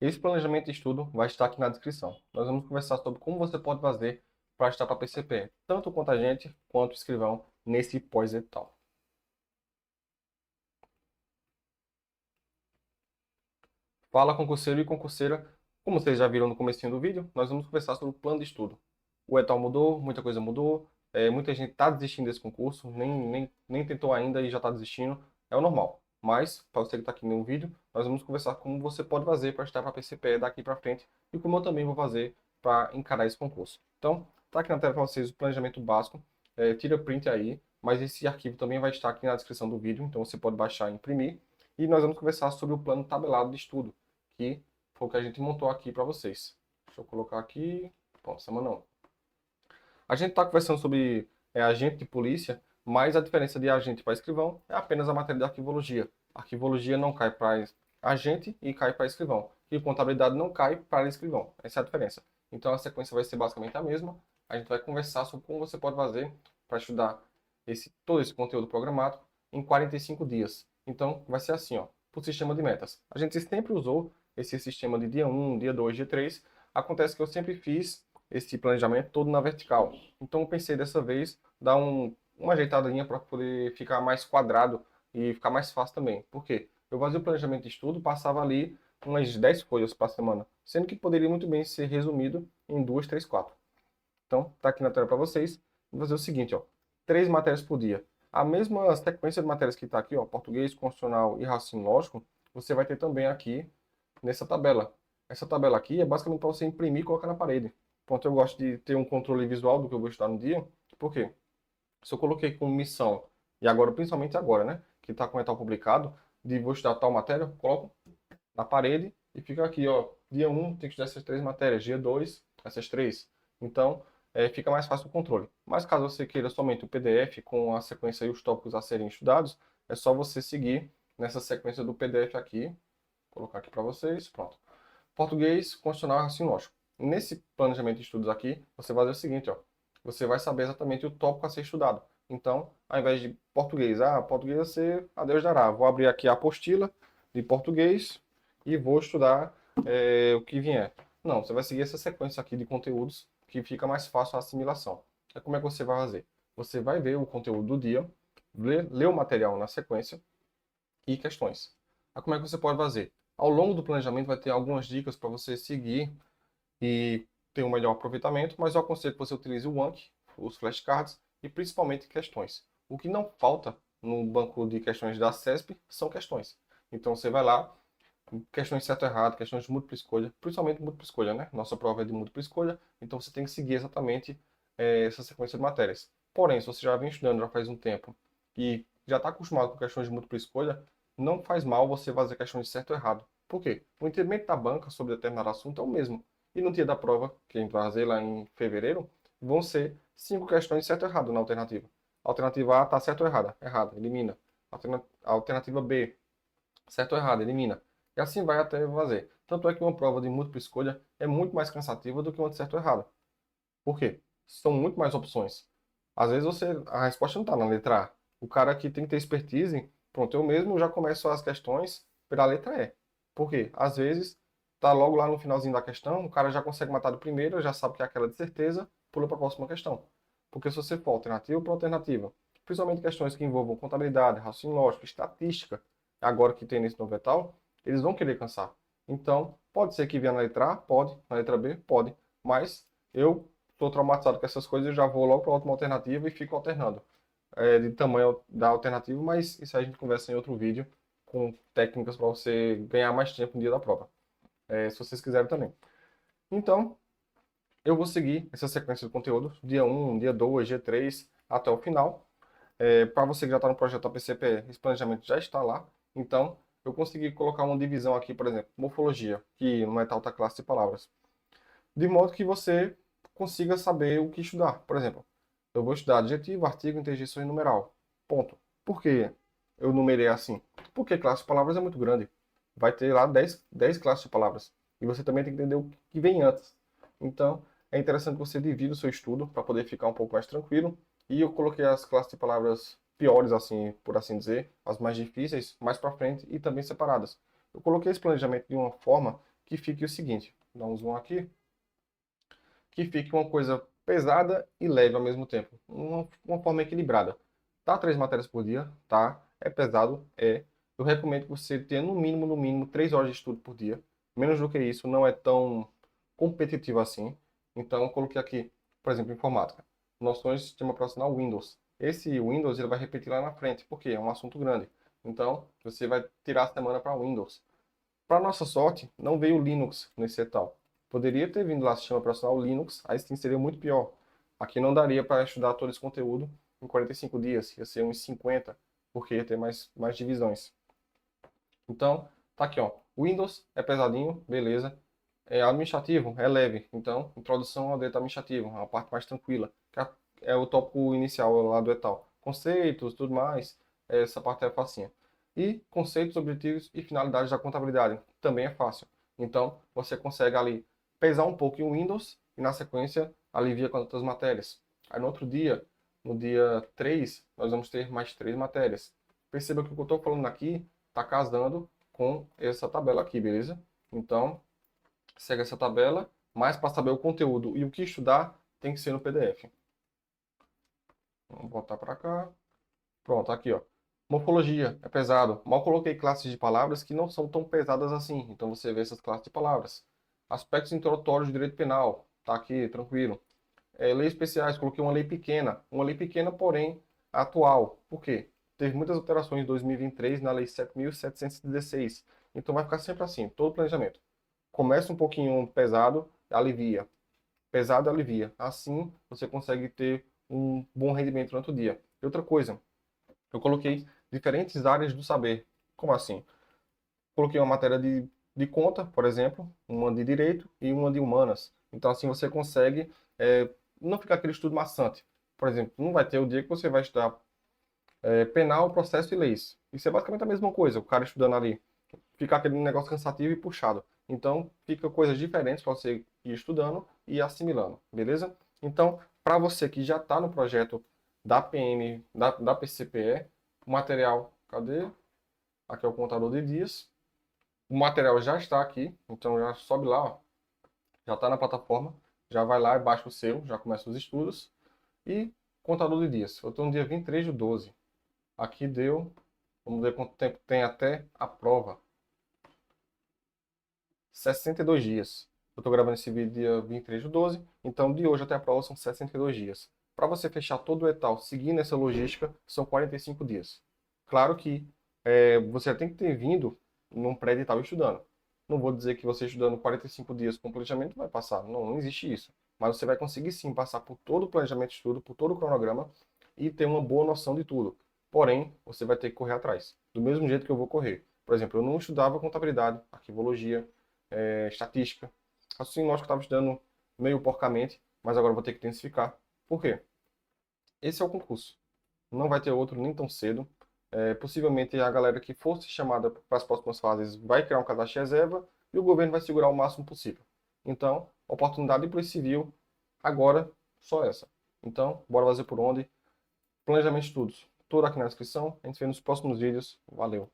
Esse planejamento de estudo vai estar aqui na descrição. Nós vamos conversar sobre como você pode fazer para estar para PCP, tanto quanto a gente quanto o escrivão nesse pós-edital. Fala concurseiro e concurseira, como vocês já viram no comecinho do vídeo, nós vamos conversar sobre o plano de estudo. O edital mudou, muita coisa mudou, muita gente está desistindo desse concurso, nem tentou ainda e já está desistindo, é o normal. Mas, para você que está aqui no vídeo, nós vamos conversar como você pode fazer para estar para PCP daqui para frente e como eu também vou fazer para encarar esse concurso. Então, está aqui na tela para vocês o planejamento básico, tira print aí, mas esse arquivo também vai estar aqui na descrição do vídeo, então você pode baixar e imprimir. E nós vamos conversar sobre o plano tabelado de estudo, que foi o que a gente montou aqui para vocês. Deixa eu colocar aqui. Pronto, semana 1. A gente está conversando sobre agente de polícia, mas a diferença de agente para escrivão é apenas a matéria de arquivologia. Arquivologia não cai para agente e cai para escrivão. E contabilidade não cai para escrivão. Essa é a diferença. Então a sequência vai ser basicamente a mesma. A gente vai conversar sobre como você pode fazer para estudar todo esse conteúdo programático em 45 dias. Então vai ser assim, ó, por sistema de metas. A gente sempre usou esse sistema de dia 1, dia 2, dia 3. Acontece que eu sempre fiz esse planejamento todo na vertical. Então eu pensei dessa vez dar uma ajeitadinha para poder ficar mais quadrado e ficar mais fácil também. Por quê? Eu fazia o planejamento de estudo, passava ali umas 10 folhas para semana, sendo que poderia muito bem ser resumido em 2, 3, 4. Então, tá aqui na tela para vocês. Vou fazer o seguinte, ó, 3 matérias por dia. A mesma sequência de matérias que está aqui, ó, português, constitucional e raciocínio lógico, você vai ter também aqui nessa tabela. Essa tabela aqui é basicamente para você imprimir e colocar na parede. Pronto, eu gosto de ter um controle visual do que eu vou estudar no dia. Por quê? Se eu coloquei como missão, e agora, principalmente agora, né, que está com o edital publicado, de vou estudar tal matéria, eu coloco na parede e fica aqui, ó, dia 1 tem que estudar essas 3 matérias, dia 2 essas 3. Então, fica mais fácil o controle. Mas caso você queira somente o PDF com a sequência e os tópicos a serem estudados, é só você seguir nessa sequência do PDF aqui. Vou colocar aqui para vocês, pronto. Português, constitucional e raciocínio lógico. Nesse planejamento de estudos aqui, você vai fazer o seguinte, ó. Você vai saber exatamente o tópico a ser estudado. Então, ao invés de português, português vai ser a Deus dará. Vou abrir aqui a apostila de português e vou estudar o que vier. Não, você vai seguir essa sequência aqui de conteúdos que fica mais fácil a assimilação. É como é que você vai fazer? Você vai ver o conteúdo do dia, ler o material na sequência e questões. Aí como é que você pode fazer? Ao longo do planejamento vai ter algumas dicas para você seguir e ter um melhor aproveitamento, mas eu aconselho que você utilize o Anki, os flashcards e principalmente questões. O que não falta no banco de questões da CESP são questões. Então você vai lá, questões certo e errado, questões de múltipla escolha, principalmente múltipla escolha, né? Nossa prova é de múltipla escolha, então você tem que seguir exatamente essa sequência de matérias. Porém, se você já vem estudando já faz um tempo e já está acostumado com questões de múltipla escolha, não faz mal você fazer questões de certo ou errado. Por quê? O entendimento da banca sobre determinado assunto é o mesmo. E no dia da prova, que a gente vai fazer lá em fevereiro, vão ser 5 questões de certo ou errado na alternativa. Alternativa A está certo ou errada? Errada, elimina. Alternativa B, certo ou errado, elimina. E assim vai até fazer. Tanto é que uma prova de múltipla escolha é muito mais cansativa do que uma de certo ou errado. Por quê? São muito mais opções. Às vezes a resposta não está na letra A. O cara que tem que ter expertise, pronto, eu mesmo já começo as questões pela letra E. Por quê? Às vezes tá logo lá no finalzinho da questão, o cara já consegue matar do primeiro, já sabe que é aquela de certeza, pula para a próxima questão. Porque se você for alternativa por alternativa, principalmente questões que envolvam contabilidade, raciocínio lógico, estatística, agora que tem nesse novo etal, eles vão querer cansar. Então, pode ser que venha na letra A, pode, na letra B, pode, mas eu estou traumatizado com essas coisas, eu já vou logo para a última alternativa e fico alternando de tamanho da alternativa, mas isso aí a gente conversa em outro vídeo com técnicas para você ganhar mais tempo no dia da prova, se vocês quiserem também. Então, eu vou seguir essa sequência de conteúdo, dia 1, dia 2, dia 3, até o final. Para você que já está no projeto APCP, esse planejamento já está lá. Então, eu consegui colocar uma divisão aqui, por exemplo, morfologia, que não é tal da classe de palavras, de modo que você consiga saber o que estudar. Por exemplo, eu vou estudar adjetivo, artigo, interjeição e numeral. Ponto. Por que eu numerei assim? Porque classe de palavras é muito grande. Vai ter lá 10 classes de palavras. E você também tem que entender o que vem antes. Então, é interessante que você divida o seu estudo para poder ficar um pouco mais tranquilo. E eu coloquei as classes de palavras piores, assim, por assim dizer, as mais difíceis, mais para frente e também separadas. Eu coloquei esse planejamento de uma forma que fique o seguinte, dá um zoom aqui, que fique uma coisa pesada e leve ao mesmo tempo, uma forma equilibrada. Tá 3 matérias por dia, tá? É pesado, é. Eu recomendo que você tenha no mínimo 3 horas de estudo por dia. Menos do que isso não é tão competitivo assim. Então, eu coloquei aqui, por exemplo, informática. Noções de sistema operacional Windows. Esse Windows ele vai repetir lá na frente, porque é um assunto grande. Então, você vai tirar a semana para Windows. Para nossa sorte, não veio Linux nesse etal. Poderia ter vindo lá sistema operacional Linux, aí sim seria muito pior. Aqui não daria para estudar todo esse conteúdo em 45 dias, ia ser uns 50, porque ia ter mais divisões. Então, tá aqui, ó. Windows é pesadinho, beleza. É administrativo, é leve. Então, introdução ao direito administrativo, é uma parte mais tranquila. É o tópico inicial lá do etal. Conceitos, tudo mais, essa parte é facinha. E conceitos, objetivos e finalidades da contabilidade, também é fácil. Então, você consegue ali pesar um pouco em Windows e na sequência alivia com as outras matérias. Aí no outro dia, no dia 3 nós vamos ter mais 3 matérias. Perceba que o que eu estou falando aqui está casando com essa tabela aqui, beleza? Então, segue essa tabela, mas para saber o conteúdo e o que estudar, tem que ser no PDF. Vamos botar para cá. Pronto, aqui, ó. Morfologia, é pesado. Mal coloquei classes de palavras que não são tão pesadas assim. Então você vê essas classes de palavras. Aspectos introdutórios de direito penal, tá aqui, tranquilo. Leis especiais, coloquei uma lei pequena, porém atual. Por quê? Teve muitas alterações em 2023 na Lei 7.716. Então vai ficar sempre assim, todo planejamento. Começa um pouquinho pesado, alivia. Pesado, alivia. Assim você consegue ter um bom rendimento durante o dia. E outra coisa, eu coloquei diferentes áreas do saber. Como assim? Coloquei uma matéria de conta, por exemplo, uma de direito e uma de humanas. Então, assim, você consegue não ficar aquele estudo maçante. Por exemplo, não vai ter o dia que você vai estudar penal, processo e leis. Isso é basicamente a mesma coisa, o cara estudando ali. Fica aquele negócio cansativo e puxado. Então, fica coisas diferentes para você ir estudando e assimilando, beleza? Então, para você que já está no projeto da PM, da PCPE, o material, cadê? Aqui é o contador de dias. O material já está aqui, então já sobe lá, ó, já está na plataforma, já vai lá e baixa o seu, já começa os estudos. E contador de dias, eu estou no dia 23/12. Aqui deu, vamos ver quanto tempo tem até a prova. 62 dias. Eu estou gravando esse vídeo dia 23/12, então de hoje até a prova são 62 dias. Para você fechar todo o etal seguindo essa logística, são 45 dias. Claro que você tem que ter vindo num pré-edital estudando. Não vou dizer que você estudando 45 dias com planejamento vai passar. Não, não existe isso. Mas você vai conseguir sim passar por todo o planejamento de estudo, por todo o cronograma e ter uma boa noção de tudo. Porém, você vai ter que correr atrás. Do mesmo jeito que eu vou correr. Por exemplo, eu não estudava contabilidade, arquivologia, estatística. Assim, lógico que eu estava estudando meio porcamente, mas agora eu vou ter que intensificar. Por quê? Esse é o concurso. Não vai ter outro nem tão cedo. Possivelmente a galera que fosse chamada para as próximas fases vai criar um cadastro de reserva e o governo vai segurar o máximo possível. Então, oportunidade de polícia civil, agora, só essa. Então, bora fazer por onde? Planejamento de estudos. Tudo aqui na descrição. A gente se vê nos próximos vídeos. Valeu!